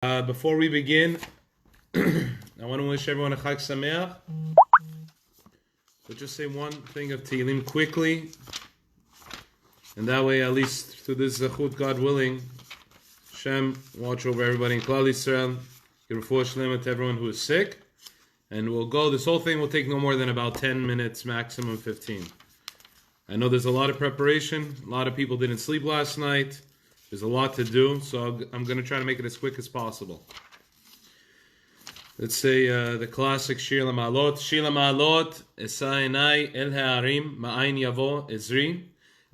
Before we begin, I want to wish everyone a Chag Sameach. So just say one thing of Tehillim quickly, and that way, at least through this Zechut, God willing, Hashem watch over everybody in Klal Yisrael, give refuah shlema to everyone who is sick, and we'll go. This whole thing will take no more than about 10 minutes, maximum 15. I know there's a lot of preparation. A lot of people didn't sleep last night. There's a lot to do, so I'm going to try to make it as quick as possible. Let's say the classic Shir LaMa'alot. Shir LaMa'alot, Esa Enai El Ha'arim, Ma'ayin Yavo, Ezri.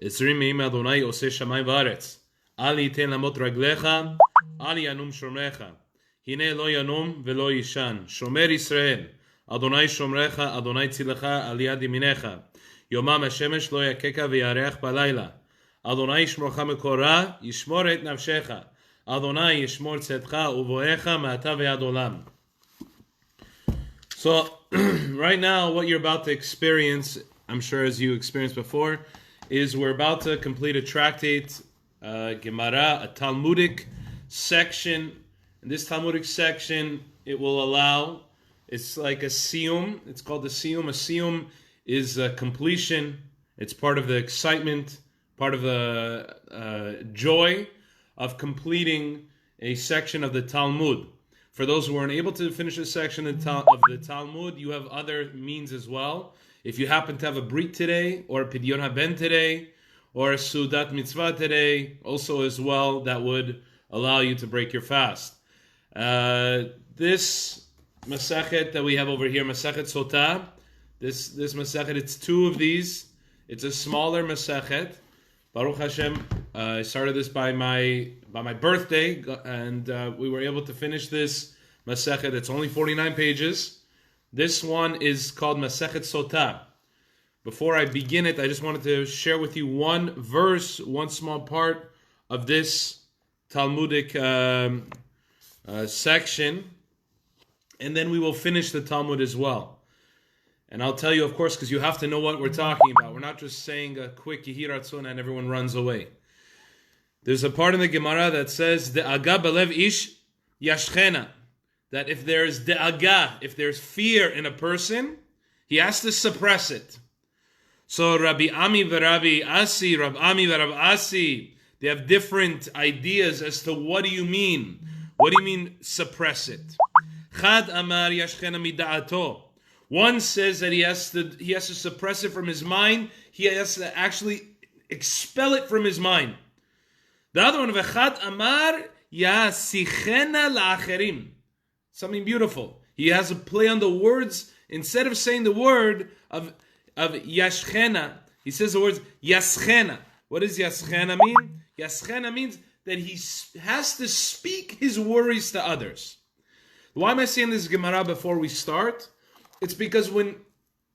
Ezri Me'im Adonai Oseh Shamayim V'aretz. Al Yiten Lamot Raglecha, Al Yanum Shomrecha. Hine Lo Yanum V'lo Yishan. Shomer Yisrael. Adonai Shomrecha, Adonai Tzilecha, Al Yad Yaminecha. Yomam HaShemesh Lo Yakeka V'yareach Balayla. Adonai Yishmorcha Mekora, Yishmor et Nafshecha. Adonai Yishmor Tzedcha Uvoecha Ma'ata Ve'ad Olam. So, right now, what you're about to experience, I'm sure as you experienced before, is we're about to complete a tractate, GEMARA, a Talmudic section. In this Talmudic section, it will allow, it's like a SIYUM, it's called the SIYUM. A SIYUM is a completion, it's part of the excitement, part of the joy of completing a section of the Talmud. For those who aren't able to finish a section of the Talmud, you have other means as well. If you happen to have a Brit today, or a Pidyon HaBen today, or a Sudat Mitzvah today, also as well, that would allow you to break your fast. This Masechet that we have over here, Masechet Sotah, this Masechet, it's two of these. It's a smaller Masechet. Baruch Hashem, I started this by my birthday, and we were able to finish this Masechet. It's only 49 pages. This one is called Masechet Sotah. Before I begin it, I just wanted to share with you one verse, one small part of this Talmudic section, and then we will finish the Talmud as well. And I'll tell you, of course, because you have to know what we're talking about. We're not just saying a quick Yehi Ratzon and everyone runs away. There's a part in the Gemara that says, De'aga belev ish yashchena. That if there's de'aga, if there's fear in a person, he has to suppress it. So Rabbi Ami v'Rabbi Asi, Rabbi Ami v'Rabbi Asi, they have different ideas as to what do you mean? What do you mean suppress it? Chad amar yashchena mida'ato. One says that he has to suppress it from his mind. He has to actually expel it from his mind. The other one, v'chad amar yasichena la'acherim. Something beautiful. He has a play on the words. Instead of saying the word of yashchena, he says the words yaschena. What does yaschena mean? Yaschena means that he has to speak his worries to others. Why am I saying this Gemara before we start? It's because when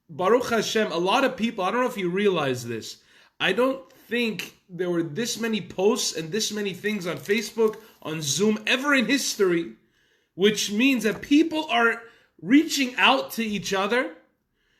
Baruch Hashem, a lot of people, I don't know if you realize this, I don't think there were this many posts and this many things on Facebook, on Zoom, ever in history, which means that people are reaching out to each other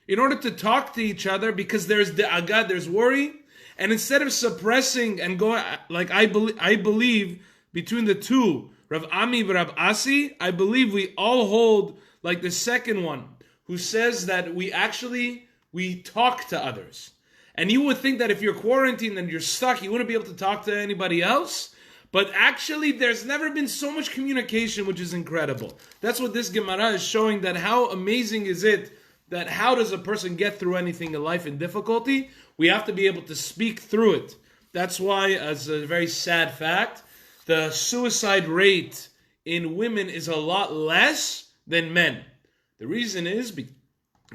in order to talk to each other because there's da'agah, there's worry, and instead of suppressing and going, like I believe between the two, Rav Ami and Rav Asi, I believe we all hold like the second one, who says that we talk to others. And you would think that if you're quarantined and you're stuck, you wouldn't be able to talk to anybody else. But actually, there's never been so much communication, which is incredible. That's what this Gemara is showing, that how amazing is it, that how does a person get through anything in life in difficulty? We have to be able to speak through it. That's why, as a very sad fact, the suicide rate in women is a lot less than men. The reason is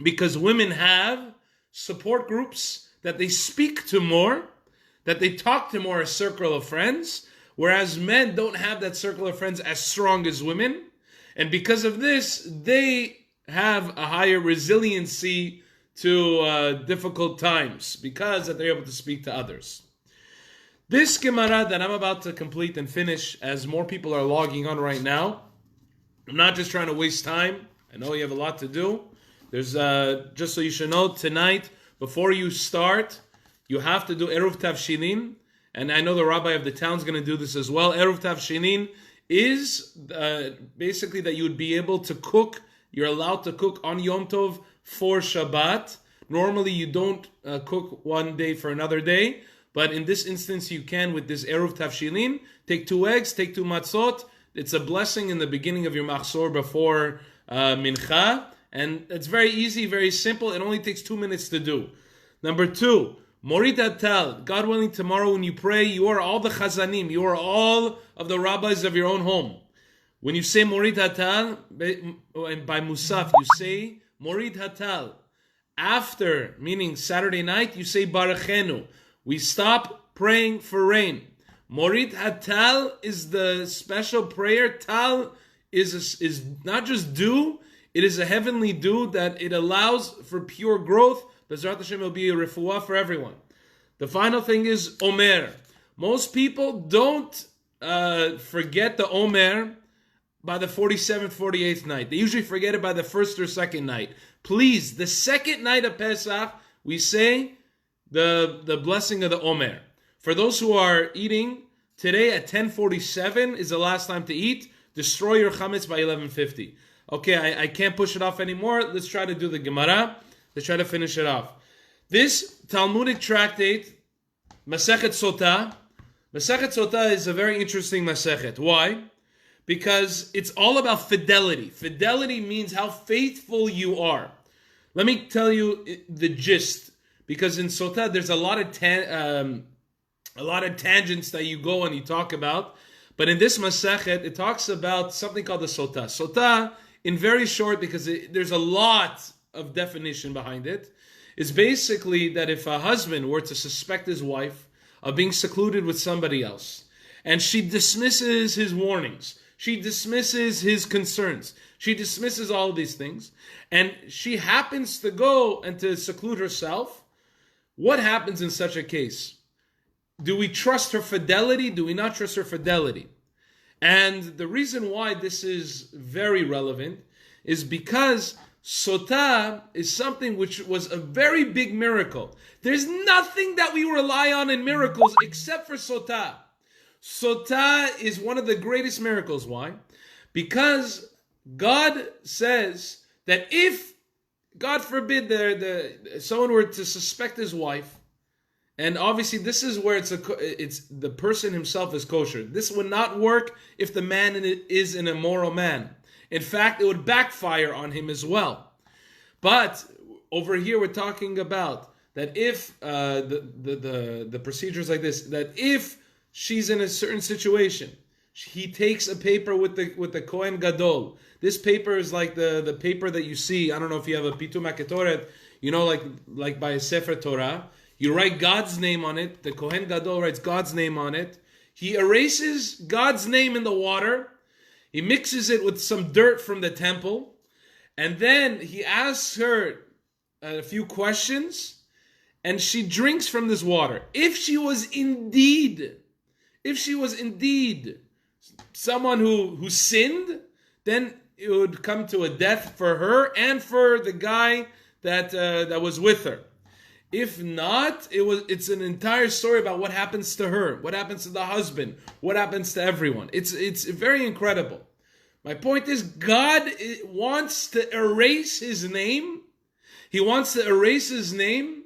because women have support groups that they speak to more, that they talk to more, a circle of friends, whereas men don't have that circle of friends as strong as women. And because of this, they have a higher resiliency to difficult times because that they're able to speak to others. This Gemara that I'm about to complete and finish, as more people are logging on right now, I'm not just trying to waste time. I know you have a lot to do. There's just so you should know, tonight, before you start, you have to do Eruv Tavshilin. And I know the rabbi of the town is going to do this as well. Eruv Tavshilin is basically that you would be able to cook. You're allowed to cook on Yom Tov for Shabbat. Normally you don't cook one day for another day, but in this instance you can with this Eruv Tavshilin. Take 2 eggs, take 2 matzot. It's a blessing in the beginning of your machzor before mincha, and it's very easy, very simple. It only takes 2 minutes to do. Number 2, Morit Hatal. God willing, tomorrow when you pray, you are all the chazanim. You are all of the rabbis of your own home. When you say Morit Hatal, and by Musaf, you say Morit Hatal. After, meaning Saturday night, you say Barachenu. We stop praying for rain. Morit Hatal is the special prayer. Tal is not just dew, it is a heavenly dew that it allows for pure growth. B'ezrat Hashem, will be a refuah for everyone. The final thing is Omer. Most people don't forget the Omer by the 47th, 48th night. They usually forget it by the first or second night. Please, the second night of Pesach, we say the blessing of the Omer. For those who are eating, today at 10:47 is the last time to eat. Destroy your chametz by 11:50. Okay, I can't push it off anymore. Let's try to do the Gemara. Let's try to finish it off. This Talmudic tractate, Masechet Sotah. Masechet Sotah is a very interesting Masechet. Why? Because it's all about fidelity. Fidelity means how faithful you are. Let me tell you the gist. Because in Sotah, there's a lot of tangents that you go and you talk about. But in this Masechet, it talks about something called the Sotah. Sotah, in very short, because there's a lot of definition behind it, is basically that if a husband were to suspect his wife of being secluded with somebody else, and she dismisses his warnings, she dismisses his concerns, she dismisses all of these things, and she happens to go and to seclude herself, what happens in such a case? Do we trust her fidelity? Do we not trust her fidelity? And the reason why this is very relevant is because Sotah is something which was a very big miracle. There's nothing that we rely on in miracles except for Sotah. Sotah is one of the greatest miracles. Why? Because God says that if, God forbid, someone were to suspect his wife, and obviously this is where it's the person himself is kosher. This would not work if the man is an immoral man. In fact, it would backfire on him as well. But over here we're talking about that if the procedures like this, that if she's in a certain situation, he takes a paper with the Kohen Gadol. This paper is like the paper that you see. I don't know if you have a Pitum HaKetoret, you know, like by a Sefer Torah. You write God's name on it. The Kohen Gadol writes God's name on it. He erases God's name in the water. He mixes it with some dirt from the temple. And then he asks her a few questions. And she drinks from this water. If she was indeed someone who sinned, then it would come to a death for her and for the guy that was with her. If not, it's an entire story about what happens to her, what happens to the husband, what happens to everyone. It's very incredible. My point is, God wants to erase his name. He wants to erase his name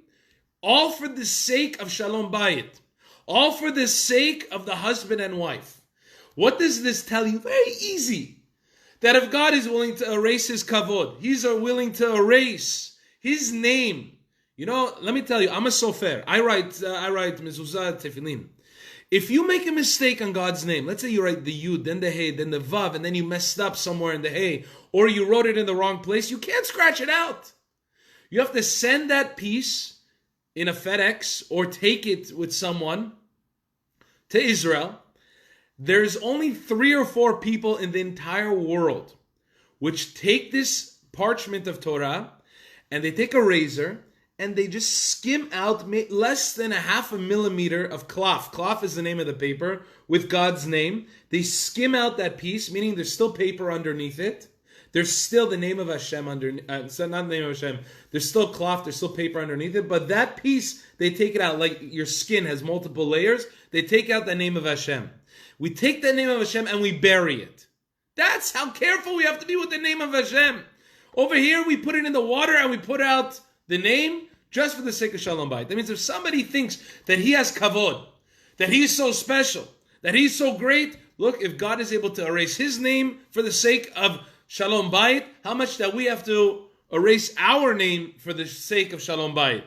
all for the sake of Shalom Bayit. All for the sake of the husband and wife. What does this tell you? Very easy. That if God is willing to erase his kavod, he's willing to erase his name. You know, let me tell you, I'm a sofer. I write mezuzah tefillin. If you make a mistake on God's name, let's say you write the yud, then the hey, then the vav, and then you messed up somewhere in the hey, or you wrote it in the wrong place, you can't scratch it out. You have to send that piece in a FedEx or take it with someone to Israel. There's only 3 or 4 people in the entire world which take this parchment of Torah and they take a razor and they just skim out less than 0.5 millimeter of cloth. Cloth is the name of the paper with God's name. They skim out that piece, meaning there's still paper underneath it. There's still the name of Hashem underneath. Not the name of Hashem. There's still cloth. There's still paper underneath it. But that piece, they take it out like your skin has multiple layers. They take out the name of Hashem. We take the name of Hashem and we bury it. That's how careful we have to be with the name of Hashem. Over here, we put it in the water and we put out the name just for the sake of Shalom Bayit. That means if somebody thinks that he has kavod, that he's so special, that he's so great, look, if God is able to erase his name for the sake of Shalom Bayit, how much that we have to erase our name for the sake of Shalom Bayit.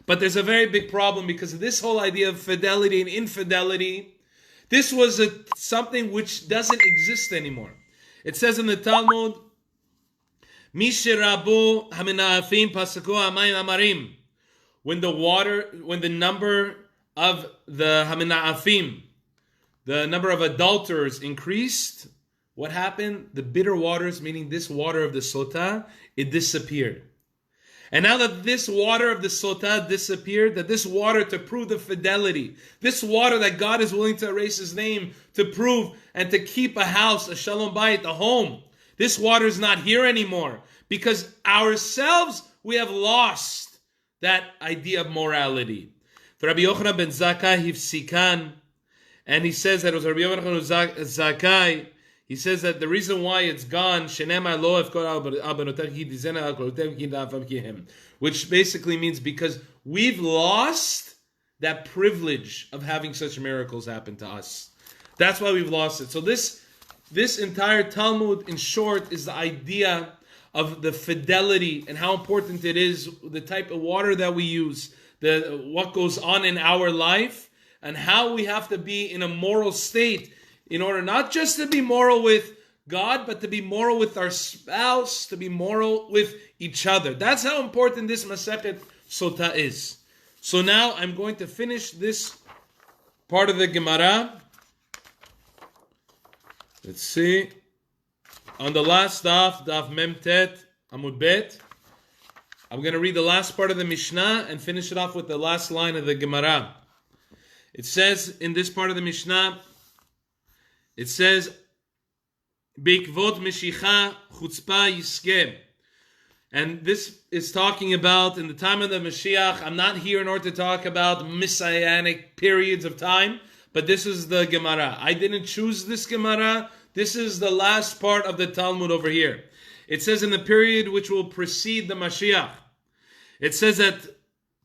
But there's a very big problem because of this whole idea of fidelity and infidelity. This was something which doesn't exist anymore. It says in the Talmud, Mishirabu haminaafim pasaku hamayim amarim. When the number of the haminaafim, the number of adulterers increased, what happened? The bitter waters, meaning this water of the sotah, it disappeared. And now that this water of the sotah disappeared, that this water to prove the fidelity, this water that God is willing to erase his name to prove and to keep a house, a shalom bayit, a home, this water is not here anymore because ourselves, we have lost that idea of morality. For Rabbi Yochanan ben Zakkai Hifsikan, and he says that it was Rabbi Yochanan ben Zakkai, he says that the reason why it's gone, which basically means because we've lost that privilege of having such miracles happen to us. That's why we've lost it. So this entire Talmud, in short, is the idea of the fidelity and how important it is, the type of water that we use, what goes on in our life, and how we have to be in a moral state in order not just to be moral with God, but to be moral with our spouse, to be moral with each other. That's how important this Masechet Sotah is. So now I'm going to finish this part of the Gemara. Let's see. On the last daf Mem Tet, Amud Bet, I'm going to read the last part of the Mishnah and finish it off with the last line of the Gemara. It says in this part of the Mishnah, it says, Beikvot Meshicha Chutzpah Yiskeh. And this is talking about in the time of the Mashiach. I'm not here in order to talk about messianic periods of time, but this is the Gemara. I didn't choose this Gemara. This is the last part of the Talmud over here. It says in the period which will precede the Mashiach. It says that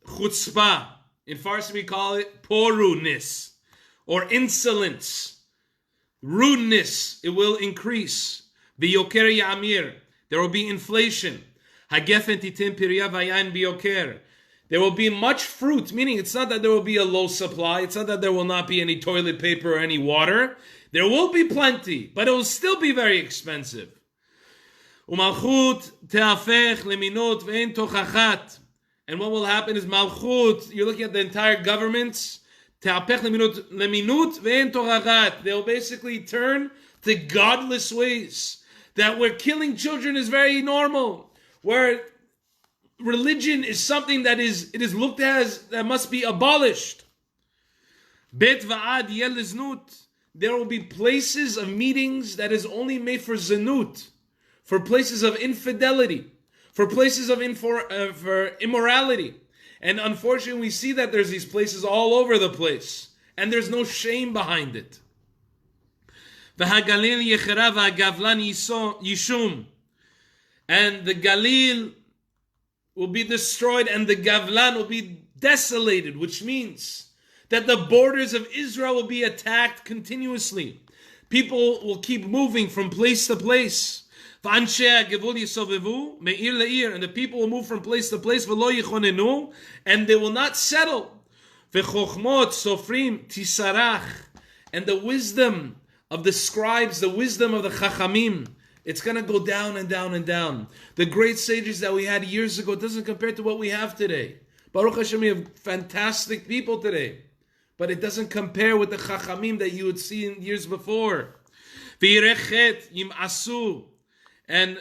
Chutzpah, in Farsi we call it poruness, or insolence. Rudeness, it will increase. Biyoker yamir, there will be inflation. Hagefen titim pirya vayayin biyoker. There will be much fruit, meaning it's not that there will be a low supply, it's not that there will not be any toilet paper or any water. There will be plenty, but it will still be very expensive. Umalchut teafech leminut ve'en tochachat. And what will happen is malchut, you're looking at the entire governments, they'll basically turn to godless ways. That where killing children is very normal. Where religion is something that it is looked at as that must be abolished. Bet va'ad yeliznut. There will be places of meetings that is only made for zenut. For places of infidelity. For places of for immorality. And unfortunately, we see that there's these places all over the place. And there's no shame behind it. And the Galil will be destroyed and the Gavlan will be desolated, which means that the borders of Israel will be attacked continuously. People will keep moving from place to place. And the people will move from place to place, and they will not settle. And the wisdom of the scribes, the wisdom of the chachamim, it's going to go down and down and down. The great sages that we had years ago doesn't compare to what we have today. Baruch Hashem, we have fantastic people today, but it doesn't compare with the chachamim that you would see in years before. And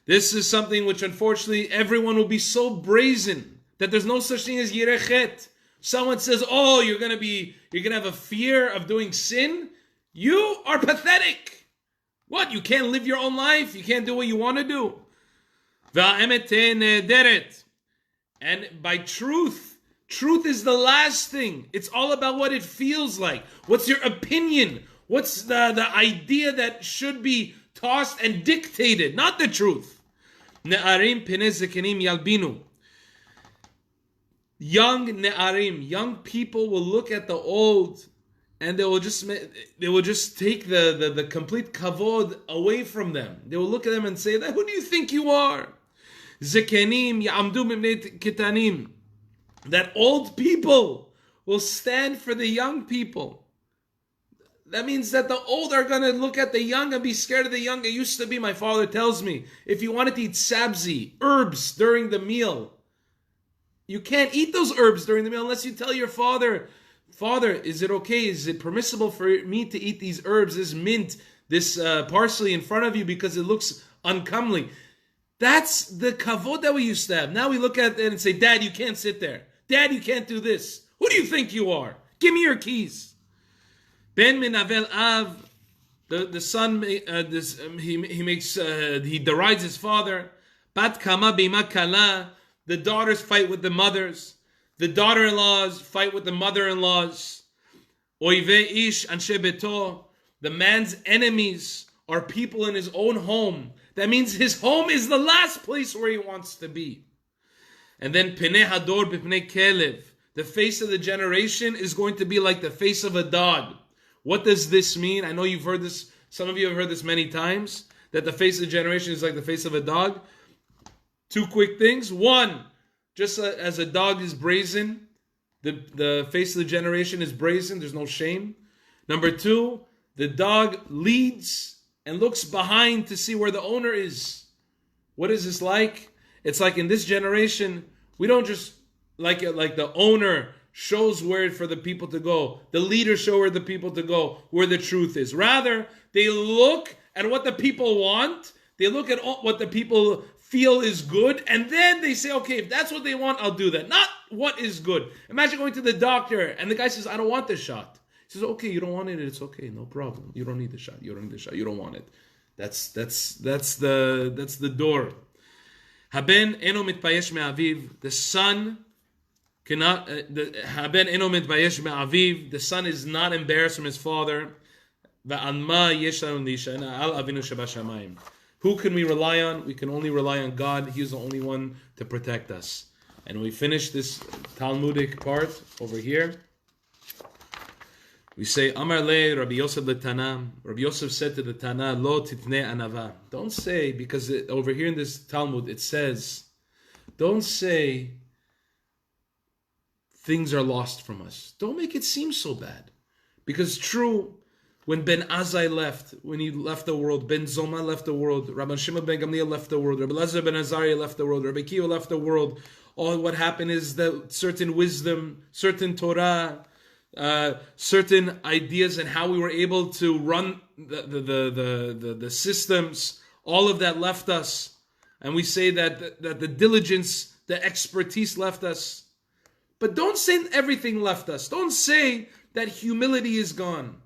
this is something which unfortunately everyone will be so brazen that there's no such thing as yirechet. Someone says, "Oh, you're gonna have a fear of doing sin." You are pathetic. What? You can't live your own life. You can't do what you want to do. And by truth, Truth is the last thing. It's all about what it feels like. What's your opinion? What's the idea that should be tossed and dictated, not the truth. Ne'arim penei zekenim yalbinu. Young ne'arim, young people will look at the old and they will just take the complete kavod away from them. They will look at them and say, who do you think you are? Zekenim ya'amdu mimnei ketanim. That old people will stand for the young people. That means that the old are going to look at the young and be scared of the young. It used to be, my father tells me, if you wanted to eat sabzi, herbs during the meal, you can't eat those herbs during the meal unless you tell your father, Father, is it okay? Is it permissible for me to eat these herbs, this mint, this parsley in front of you because it looks uncomely? That's the kavod that we used to have. Now we look at it and say, Dad, you can't sit there. Dad, you can't do this. Who do you think you are? Give me your keys. Ben Minavel Av, the son, he derides his father. Bat Kama Bima Kala, the daughters fight with the mothers. The daughter-in-laws fight with the mother-in-laws. Oive Ish Anshe Beto, the man's enemies are people in his own home. That means his home is the last place where he wants to be. And then Penei Hador B'Pnei Kelev, the face of the generation is going to be like the face of a dog. What does this mean? I know you've heard this, some of you have heard this many times, that the face of the generation is like the face of a dog. Two quick things. One, just as a dog is brazen, the face of the generation is brazen, there's no shame. Number two, the dog leads and looks behind to see where the owner is. What is this like? It's like in this generation, we don't just like it like the owner shows where for the people to go. The leaders show where the people to go, where the truth is. Rather, they look at what the people want. They look at what the people feel is good. And then they say, okay, if that's what they want, I'll do that. Not what is good. Imagine going to the doctor and the guy says, I don't want this shot. He says, okay, you don't want it. It's okay. No problem. You don't need the shot. You don't need the shot. You don't want it. That's the door. Haben eno mitpayesh me'aviv. The son cannot. Haben eno mitpayesh me'aviv. The son is not embarrassed from his father. Va'anma yesh lanu lishana al avinu shebashamayim. Who can we rely on? We can only rely on God. He is the only one to protect us. And we finish this Talmudic part over here. We say, Amar le Rabbi Yosef le Tana. Rabbi Yosef said to the Tana, Lo titne anava. Don't say, because over here in this Talmud it says, don't say things are lost from us. Don't make it seem so bad. Because true, when Ben Azai left, when he left the world, Ben Zoma left the world, Rabbi Shimon ben Gamliel left the world, Rabbi Lazar ben Azariah left the world, Rabbi Kiva left the world. All what happened is that certain wisdom, certain Torah, certain ideas and how we were able to run the systems, all of that left us. And we say that the diligence, the expertise left us. But don't say everything left us. Don't say that humility is gone.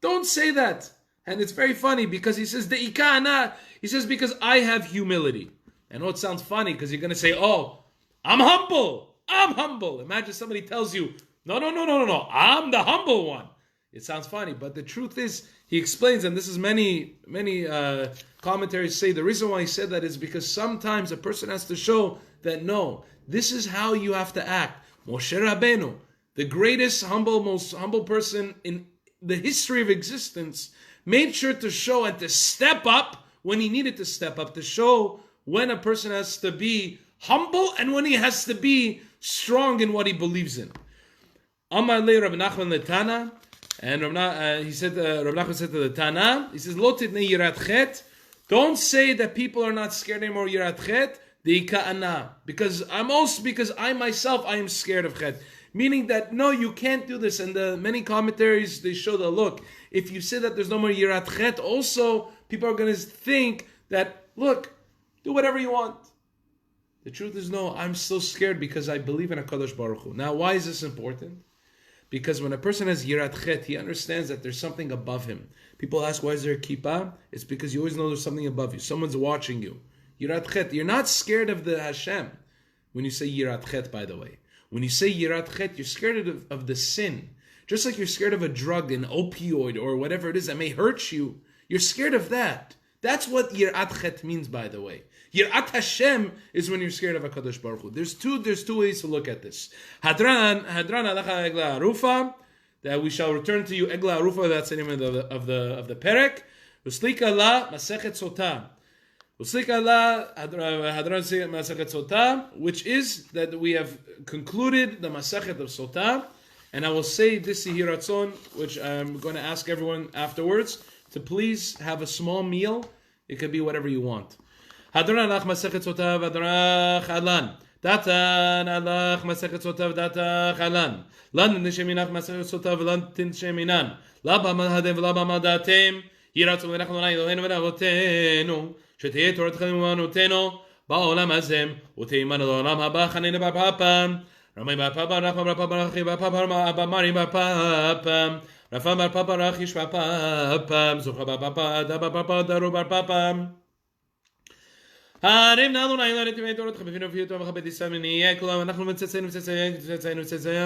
Don't say that. And it's very funny because he says, he says, because I have humility. I know it sounds funny because you're going to say, oh, I'm humble. I'm humble. Imagine somebody tells you, no, I'm the humble one. It sounds funny, but the truth is, he explains, and this is many commentaries say, the reason why he said that is because sometimes a person has to show that, no, this is how you have to act. Moshe Rabbeinu, the greatest, most humble person in the history of existence, made sure to show and to step up when he needed to step up, to show when a person has to be humble and when he has to be strong in what he believes in. Amar le Rabbi Nachman le Tana, and Rabbi Nachman said to the Tana, he says, Lo titnei yirat chet. Don't say that people are not scared anymore, yirat chet, deika'ana. Because I myself, I am scared of chet. Meaning that, no, you can't do this. And the many commentaries, they show that, look, if you say that there's no more yirat chet, also, people are going to think that, look, do whatever you want. The truth is, no, I'm still scared because I believe in HaKadosh Baruch Hu. Now, why is this important? Because when a person has yirat chet, he understands that there's something above him. People ask, why is there a kippah? It's because you always know there's something above you. Someone's watching you. Yirat chet. You're not scared of the Hashem when you say yirat chet, by the way. When you say yirat chet, you're scared of the sin. Just like you're scared of a drug, an opioid, or whatever it is that may hurt you, you're scared of that. That's what yirat chet means, by the way. Yirat Hashem is when you're scared of HaKadosh Baruch Hu. There's two ways to look at this. Hadran alacha egla arufa, that we shall return to you egla arufa. That's the name of the perek. Uslika la masechet sotah. Uslika la hadran masechet sotah, which is that we have concluded the masechet of sotah. And I will say this Yehiratzon, which I'm going to ask everyone afterwards, to please have a small meal. It could be whatever you want. Hadron alach masechet sotah v'adrach alan. Datan alach masechet sotah v'datach alan. Lan nisheminach masechet sotah v'lan tinsheminan. Laba malhadem v'laba maldatem. Yehiratzon v'nachon l'nai Eloheinu v'navotenu. Shetehei toratchem u'manutenu. Ba'olam hazem. U'teiman l'olam haba chanenu b'papam. Ramay b'papa, Rafa b'papa, Rachi b'papa, Abamari b'papa, Rafa b'papa, Rachish b'papa, Zucha b'papa, Da b'papa, Daru b'papa. Harim na'lu na'ila netimei torot chabifinu v'yutu v'chabet Yisrael v'niyeh kulam אנחנו מציינו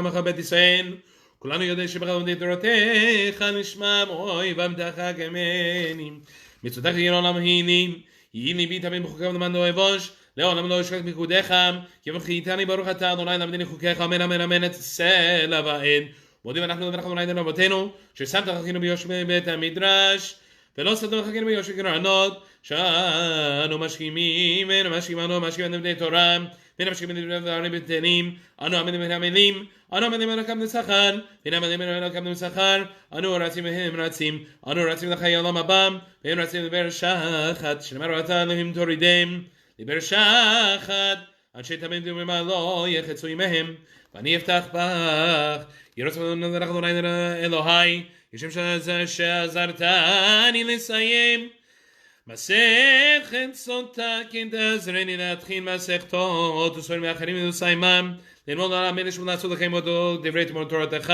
מכבד ישראל כולנו יודעים שבחלומדי תורתך נשמע מוי ועמדך גמנים מצוותך יראה עולם הינים יהי ליבי תמיד בחוקיו למען לא אבוש לעולם לא אשכח פיקודיך כי וכיתני ברוך אתה אדוני למדני חוקיך אמן אמן אמן אצל ועד מודים אנחנו אדוני רבותינו ששמת חכינו ביושבי בית המדרש ולא שדנו חכינו ביושבי גרענות שאנו משכימים אנו משכימים בני תורה ואנו משכימים בני בטלים אנו עמדים עמלים אנו עמדים לקם לשכר ואנו עמדים לקם לשכר אנו רצים והם רצים אנו רצים לחיי העולם הבא והם רצים לבר שחת שנאמר אתה להם תורידם לבר שחת עד שתמיד ומה לא יחצו עמהם ואני אפתח בך ירצו נדרך אדוני אלוהי כשם שעזרתני לסיים מסכת סוטה כן תעזרני להתחיל מסכתות וספרים מאחרים ולסיימם ללמוד על המלך ולעשות לכם אותו דברי תמור תורתך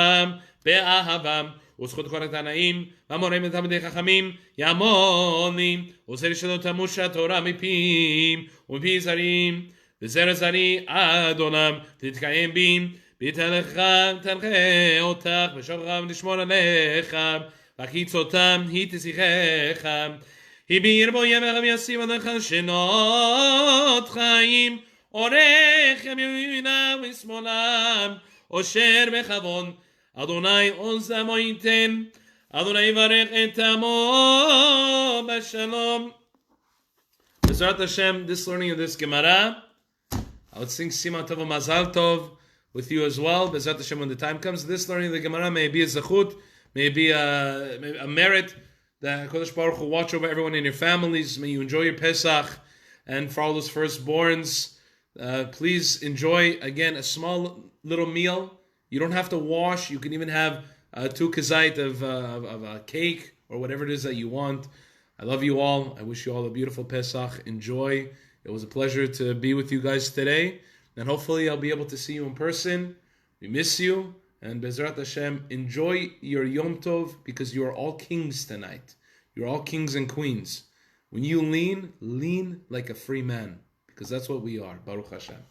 באהבה וזכות כל התנאים והמורים לתלמידי חכמים יעמוד לי עושה לי שלא תמוש התורה מפיהם ומפי זרים וזרע זרי עד עולם תתקיים בי תנחה אותך ושוכבך לשמור עליך וחיצותם היא תשיחך הביר בו ימך וישים עליך שנות חיים אורך ימינה ושמאלם אושר בכבוד אדוני עוזמו ייתן אדוני יברך את עמו בשלום. B'ezrat Hashem, this learning of this Gemara, I would sing Siman Tov Mazal Tov with you as well. B'ezrat Hashem, when the time comes, this learning of the Gemara may be a zechut, may be a merit that HaKadosh Baruch Hu watch over everyone in your families. May you enjoy your Pesach, and for all those firstborns, please enjoy again a small little meal. You don't have to wash. You can even have 2 kazait of a cake or whatever it is that you want. I love you all. I wish you all a beautiful Pesach. Enjoy. It was a pleasure to be with you guys today. And hopefully I'll be able to see you in person. We miss you. And B'ezrat Hashem, enjoy your Yom Tov because you are all kings tonight. You're all kings and queens. When you lean like a free man because that's what we are. Baruch Hashem.